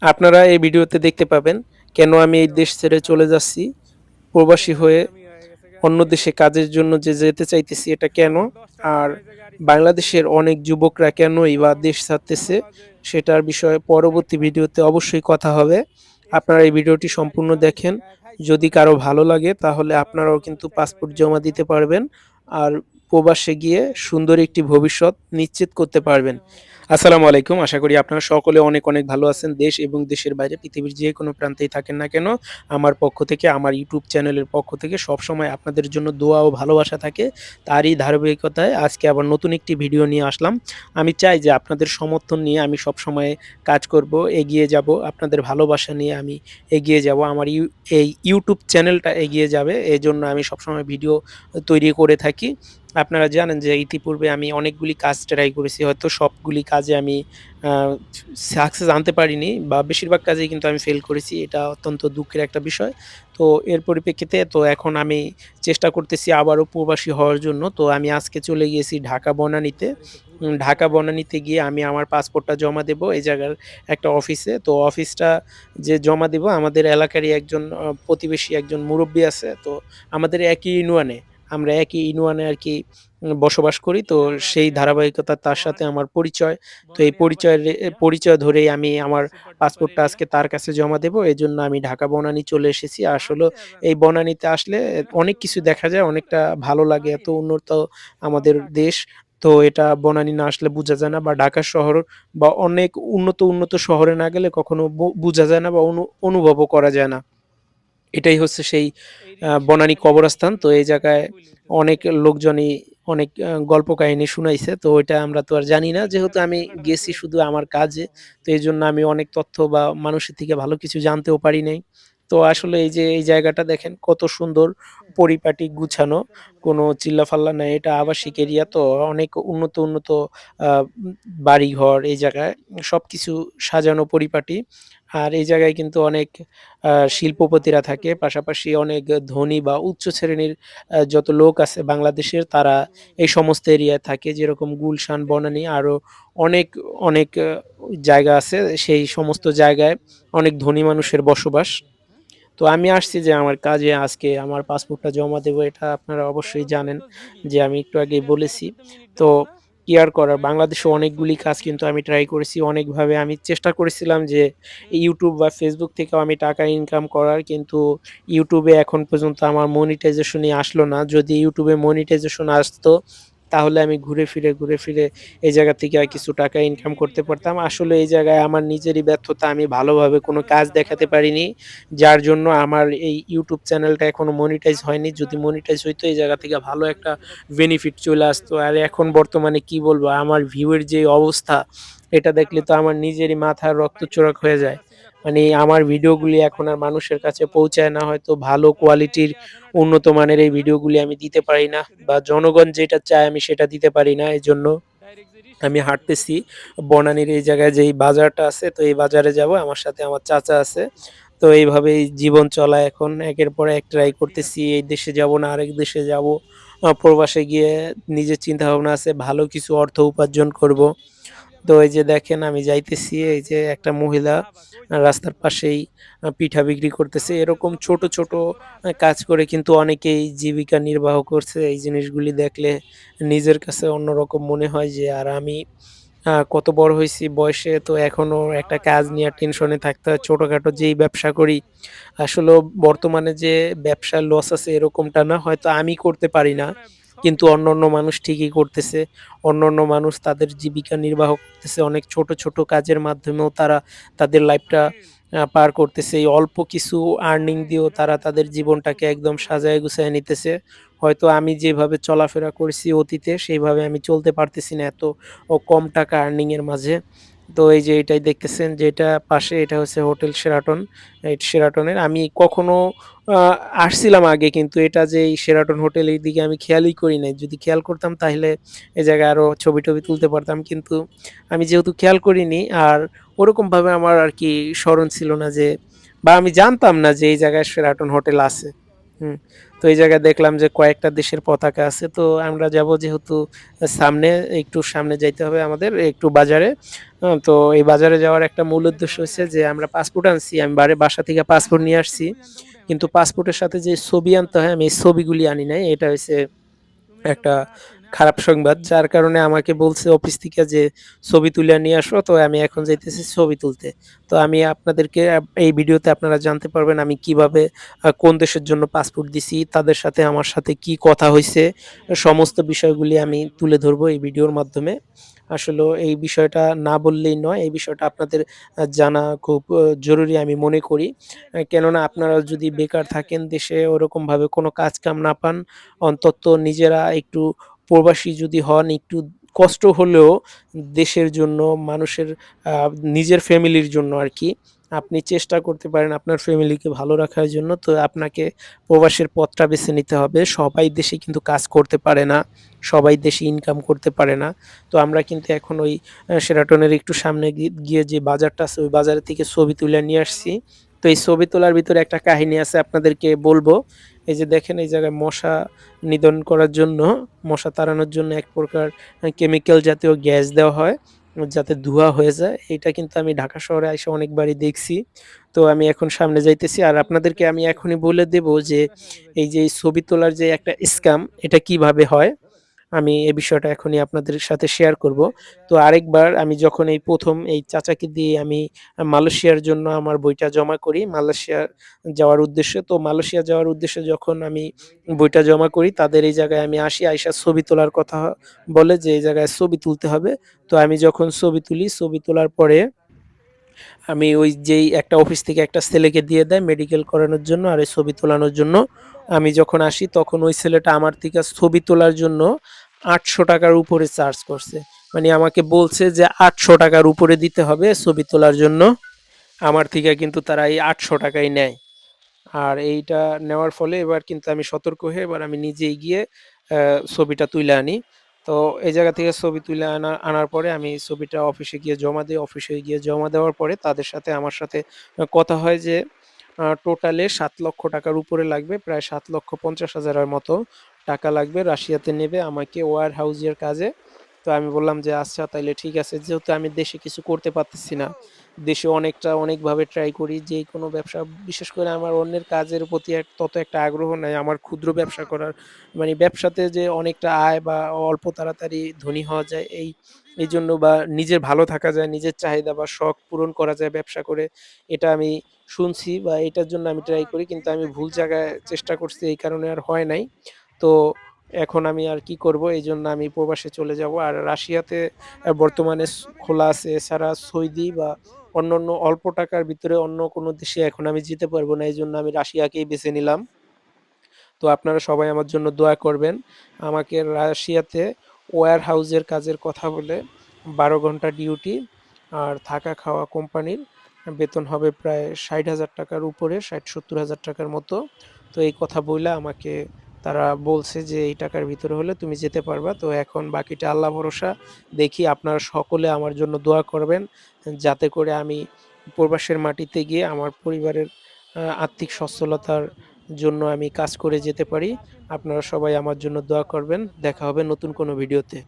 আপনারা এই ভিডিওতে দেখতে পাবেন কেন আমি এই দেশ ছেড়ে চলে যাচ্ছি, প্রবাসী হয়ে অন্য দেশে কাজের জন্য যে যেতে চাইতেছি এটা কেন, আর বাংলাদেশের অনেক যুবকরা কেনই বা দেশ ছাড়তেছে সেটার বিষয়ে পরবর্তী ভিডিওতে অবশ্যই কথা হবে। আপনারা এই ভিডিওটি সম্পূর্ণ দেখেন। যদি কারো ভালো লাগে তাহলে আপনারাও কিন্তু পাসপোর্ট জমা দিতে পারবেন আর প্রবাসে গিয়ে সুন্দর একটি ভবিষ্যৎ নিশ্চিত করতে পারবেন। আসসালামু আলাইকুম। আশা করি আপনারা সকলে অনেক, অনেক ভালো আছেন। দেশ এবং দেশের বাইরে পৃথিবীর যে কোনো প্রান্তেই থাকেন না কেন, আমার পক্ষ থেকে, আমার ইউটিউব চ্যানেলের পক্ষ থেকে সবসময় আপনাদের জন্য দোয়া ও ভালোবাসা থাকে। তারই ধারাবাহিকতায় আজকে আবার নতুন একটি ভিডিও নিয়ে আসলাম। আমি চাই যে আপনাদের সমর্থন নিয়ে আমি সবসময় কাজ করব, এগিয়ে যাব। আপনাদের ভালোবাসা নিয়ে আমি এগিয়ে যাব। আমার এই ইউটিউব চ্যানেলটা এগিয়ে যাবে। এজন্য আমি সবসময় ভিডিও তৈরি করে থাকি। আপনারা জানেন যে ইতিপূর্বে আমি অনেকগুলি কাজ ট্রাই করেছি। হয়তো সবগুলি কাজে আমি আ সাকসেস আনতে পারিনি বা বেশিরভাগ কাজেই কিন্তু আমি ফেল করেছি। এটা অত্যন্ত দুঃখের একটা বিষয়। তো এর পরিপ্রেক্ষিতে তো এখন আমি চেষ্টা করতেছি আবারও প্রবাসী হওয়ার জন্য। তো আমি আজকে চলে গিয়েছি ঢাকা বনানীতে। ঢাকা বনানীতে গিয়ে আমি আমার পাসপোর্টটা জমা দেব এই জায়গার একটা অফিসে। তো অফিসটা যে জমা দেব আমাদের এলাকারই একজন প্রতিবেশী একজন মুরুব্বি আছে। তো আমাদের একই ইউনিয়নে। আমরা একই ইউনিয়নে আরকি বসবাস করি। তো সেই ধারাবাহিকতা তার সাথে আমার পরিচয়। তো এই পরিচয় ধরেই আমি আমার পাসপোর্টটা আজকে তার কাছে জমা দেব। এজন্য আমি ঢাকা বনানী চলে এসেছি। আসলেও এই বনানীতে আসলে অনেক কিছু দেখা যায়, অনেকটা ভালো লাগে। এত উন্নত আমাদের দেশ। তো এটা বনানী না আসলে বুঝা যায় না, বা ঢাকা শহর বা অনেক উন্নত শহরে না গেলে কখনো বুঝা যায় না বা অনুভবও করা যায় না। এটাই হচ্ছে সেই বনানী কবরস্থান। তো এই জায়গায় অনেক লোকজনই অনেক গল্প কাহিনী শুনাইছে। তো ওইটা আমরা তো আর জানি না। যেহেতু আমি গেছি শুধু আমার কাজে। তো এজন্য আমি অনেক তথ্য বা মানুষের থেকে ভালো কিছু জানতেও পারি নাই। তো আসলে এই যে এই জায়গাটা দেখেন কত সুন্দর পরিপাটি গুছানো। কোনো চিল্লাফাল্লা নাই। এটা আবাসিক এরিয়া, তো অনেক উন্নত আ বাড়িঘর এই জায়গায়। সবকিছু সাজানো পরিপাটি। আর এই জায়গায় কিন্তু অনেক শিল্পপতিরা থাকে। পাশাপাশি অনেক ধনী বা উচ্চ শ্রেণীর যত লোক আছে বাংলাদেশের, তারা এই সমস্ত এরিয়ায় থাকে। যেরকম গুলশান, বনানী আরো অনেক, অনেক জায়গা আছে। সেই সমস্ত জায়গায় অনেক ধনী মানুষের বসবাস। তো আমি আসছি যে আমার কাজে আজকে আমার পাসপোর্টটা জমা দেবো। এটা আপনারা অবশ্যই জানেন যে আমি একটু আগেই বলেছি। তো কি আর করার, বাংলাদেশে অনেকগুলি কাজ কিন্তু আমি ট্রাই করেছি। অনেকভাবে আমি চেষ্টা করেছিলাম যে YouTube বা Facebook থেকেও আমি টাকা ইনকাম করার, কিন্তু YouTube এ এখন পর্যন্ত আমার মনিটাইজেশনই আসলো না। যদি YouTube এ মনিটাইজেশন আসতো তাহলে আমি ঘুরে ফিরে এই জায়গা থেকে কিছু টাকা ইনকাম করতে পারতাম। আসলে এই জায়গায় আমার নিজেরই ব্যর্থতা। আমি ভালোভাবে কোনো কাজ দেখাতে পারিনি। যার জন্য আমার এই YouTube চ্যানেলটা এখনো মনিটাইজ হয়নি। যদি মনিটাইজ হইতো এই জায়গা থেকে ভালো একটা বেনিফিট চলে আসতো। আর এখন বর্তমানে কি বলবো, আমার ভিউ এর যে অবস্থা, এটা দেখলে তো আমার নিজেরই মাথার রক্তচোরাক হয়ে যায়। মানে আমার ভিডিওগুলি এখন আর মানুষের কাছে পৌঁছায় না, হয়তো ভালো কোয়ালিটির উন্নত মানের এই ভিডিওগুলি আমি দিতে পারি না, বা জনগণ যেটা চায় আমি সেটা দিতে পারি না। এজন্য আমি হাঁটতেছি বনানীর এই জায়গায় যেই বাজারটা আছে, তো এই বাজারে যাবো। আমার সাথে আমার চাচা আছে। তো এইভাবেই জীবন চলা এখন। একের পর এক ট্রাই করতেছি। এই দেশে যাবো না আরেক দেশে যাবো। প্রবাসে গিয়ে নিজের চিন্তাভাবনা আছে ভালো কিছু অর্থ উপার্জন করবো। তো এই যে দেখেন আমি যাইতেছি, এই যে একটা মহিলা রাস্তার পাশেই পিঠা বিক্রি করতেছে। এরকম ছোট কাজ করে কিন্তু অনেকেই জীবিকা নির্বাহ করছে। এই জিনিসগুলি দেখলে নিজের কাছে অন্যরকম মনে হয় যে আর আমি কত বড় হইছি বয়সে, তো এখনো একটা কাজ নিয়ে টেনশনে থাকতে হয়। ছোটখাটো যেই ব্যবসা করি, আসলেও বর্তমানে যে ব্যবসায় লস আছে এরকমটা না। হয়তো আমি করতে পারি না। কিন্তু অন্যান্য মানুষ ঠিকই করতেছে। অন্যান্য মানুষ তাদের জীবিকা নির্বাহ করতেছে। অনেক ছোট কাজের মাধ্যমেও তারা তাদের লাইফটা পার করতেছে। এই অল্প কিছু আর্নিং দিয়েও তারা তাদের জীবনটাকে একদম সাজায় গুছায় নিতেছে। হয়তো আমি যেভাবে চলাফেরা করেছি অতীতে সেইভাবে আমি চলতে পারতেছি না এত কম টাকা আর্নিং এর মাঝে। তো এই যে এটাই দেখতেছেন যে এটা পাশে, এটা হচ্ছে হোটেল সেরাটন। এই সেরাটনের আমি কখনো আ আসছিলাম আগে, কিন্তু এটা যে এই সেরাটন হোটেল এইদিকে আমি খেয়ালই করি নাই। যদি খেয়াল করতাম তাহলে এ জায়গায় আরো ছবি-টবি তুলতে পারতাম। কিন্তু আমি যেহেতু খেয়াল করিনি, আর ওরকমভাবে আমার আরকি স্মরণ ছিল না যে, বা আমি জানতাম না যে এই জায়গায় সেরাটন হোটেল আছে। হুম। তো এই জায়গায় দেখলাম যে কয়েকটা দেশের পতাকা আছে। তো আমরা যাব যেহেতু সামনে, একটু সামনে যাইতে হবে আমাদের একটু বাজারে। তো এই বাজারে যাওয়ার একটা মূল উদ্দেশ্য হচ্ছে যে আমরা পাসপোর্ট আনছি। আমি বাসা থেকে পাসপোর্ট নিয়ে আসছি। কিন্তু পাসপোর্টের সাথে যে ছবি আনতে হয় আমি এই ছবিগুলি আনি নাই। এটা হইছে একটা খারাপ সংবাদ, যার কারণে আমাকে বলছে অফিস থেকে যে ছবি তুলে নিয়ে আসো। তো আমি এখন যাইতেছি ছবি তুলতে। তো আমি আপনাদেরকে এই ভিডিওতে আপনারা জানতে পারবেন আমি কিভাবে কোন দেশের জন্য পাসপোর্ট দিছি, তাদের সাথে আমার সাথে কি কথা হয়েছে, সমস্ত বিষয়গুলি আমি তুলে ধরবো এই ভিডিওর মাধ্যমে। আসলে এই বিষয়টা না বললেই নয়, এই বিষয়টা আপনাদের জানা খুব জরুরি আমি মনে করি। কেননা আপনারা যদি বেকার থাকেন দেশে, ওরকমভাবে কোনো কাজ কাম না পান, অন্তত নিজেরা একটু প্রবাসী যদি হন, একটু কষ্ট হলেও দেশের জন্য, মানুষের নিজের ফ্যামিলির জন্য আর কি আপনি চেষ্টা করতে পারেন আপনার ফ্যামিলিকে ভালো রাখার জন্য। তো আপনাকে প্রবাসের পথটা বেছে নিতে হবে। সবাই দেশে কিন্তু কাজ করতে পারে না, সবাই দেশে ইনকাম করতে পারে না। তো আমরা কিন্তু এখন ওই শেরাটনের একটু সামনে গিয়ে যে বাজারটা আছে ওই বাজারের থেকে ছবি তুলে নিয়ে আসছি। তো এই ছবি তোলার ভিতরে একটা কাহিনী আছে, আপনাদেরকে বলবো। এই যে দেখেন এই জায়গায় মশা নিধন করার জন্য, মশা তাড়ানোর জন্য এক প্রকার কেমিক্যাল জাতীয় গ্যাস দেওয়া হয় যাতে ধোঁয়া হয়ে যায়। এটা কিন্তু আমি ঢাকা শহরে এসে অনেকবারই দেখছি। তো আমি এখন সামনে যাইতেছি আর আপনাদেরকে আমি এখনই বলে দেব যে এই যে এই ছবি তোলার যে একটা স্ক্যাম, এটা কিভাবে হয় আমি এই বিষয়টা এখনই আপনাদের সাথে শেয়ার করব। তো আরেকবার আমি যখন এই ১ম এই চাচাকে দিয়ে আমি মালয়েশিয়ার জন্য আমার বইটা জমা করি, মালয়েশিয়া যাওয়ার উদ্দেশ্যে। তো মালয়েশিয়া যাওয়ার উদ্দেশ্যে যখন আমি বইটা জমা করি, তাদের এই জায়গায় আমি আসি, আইসা ছবি তোলার কথা বলে যে এই জায়গায় ছবি তুলতে হবে। তো আমি যখন ছবি তুলি, ছবি তোলার পরে আমি ওই যেই একটা অফিস থেকে একটা ছেলেকে দিয়ে দেয় মেডিকেল করানোর জন্য আর এই ছবি তোলানোর জন্য। আমি যখন আসি তখন ওই ছেলেটা আমার থেকে ছবি তোলার জন্য ৮০০ টাকার উপরে চার্জ করছে। মানে আমাকে বলছে যে ৮০০ টাকার উপরে দিতে হবে ছবি তোলার জন্য। আমার থেকে কিন্তু তারা এই ৮০০ টাকাই নেয়। আর এইটা নেওয়ার ফলে এবার কিন্তু আমি সতর্ক হয়ে এবার আমি নিজেই গিয়ে ছবিটা তুলে আনি। তো এই জায়গা থেকে ছবি তুলে আনার পরে আমি ছবিটা অফিসে গিয়ে জমা দিই। অফিসে গিয়ে জমা দেওয়ার পরে তাদের সাথে আমার সাথে কথা হয় যে টোটালে ৭,০০,০০০ টাকার উপরে লাগবে। প্রায় ৭,৫০,০০০ এর মতো টাকা লাগবে। রাশিয়াতে নেবে আমাকে ওয়্যার হাউসের কাজে। তো আমি বললাম যে আচ্ছা তাইলে ঠিক আছে। যেহেতু আমি দেশে কিছু করতে পারতেছি না, দেশে অনেকভাবে ট্রাই করি যেকোনো ব্যবসা, বিশেষ করে আমার অন্যের কাজের প্রতি তত একটা আগ্রহ নাই। আমার ক্ষুদ্র ব্যবসা করার, মানে ব্যবসাতে যে অনেকটা আয় বা অল্প তাড়াতাড়ি ধনী হওয়া যায়, এইজন্য বা নিজের ভালো থাকা যায়, নিজের চাহিদা বা শখ পূরণ করা যায় ব্যবসা করে, এটা আমি শুনছি বা এটার জন্য আমি ট্রাই করি। কিন্তু আমি ভুল জায়গায় চেষ্টা করছি, এই কারণে আর হয় নাই। তো এখন আমি আর কি করব? এইজন্য আমি প্রবাসে চলে যাব। আর রাশিয়াতে বর্তমানে খোলা আছে। এছাড়া সৌদি বা অন্যান্য অল্প টাকার ভিতরে অন্য কোনো দেশে এখন আমি যেতে পারবো না। এইজন্য আমি রাশিয়াকেই বেছে নিলাম। তো আপনারা সবাই আমার জন্য দোয়া করবেন। আমাকে রাশিয়াতে ওয়্যার হাউসের কাজের কথা বলে ১২ ঘন্টা ডিউটি আর থাকা খাওয়া কোম্পানির, বেতন হবে প্রায় ৬০,০০০ টাকার উপরে, ৬০-৭০,০০০ টাকার মতো। তো এই কথা বইলা আমাকে তারা বলছে যে এই টাকার ভিতরে হলে তুমি যেতে পারবা। তো এখন বাকিটা আল্লাহ ভরসা। দেখি আপনারা সকলে আমার জন্য দোয়া করবেন যাতে করে আমি প্রবাসের মাটিতে গিয়ে আমার পরিবারের আর্থিক সচ্ছলতার জন্য আমি কাজ করে যেতে পারি। আপনারা সবাই আমার জন্য দোয়া করবেন। দেখা হবে নতুন কোনো ভিডিওতে।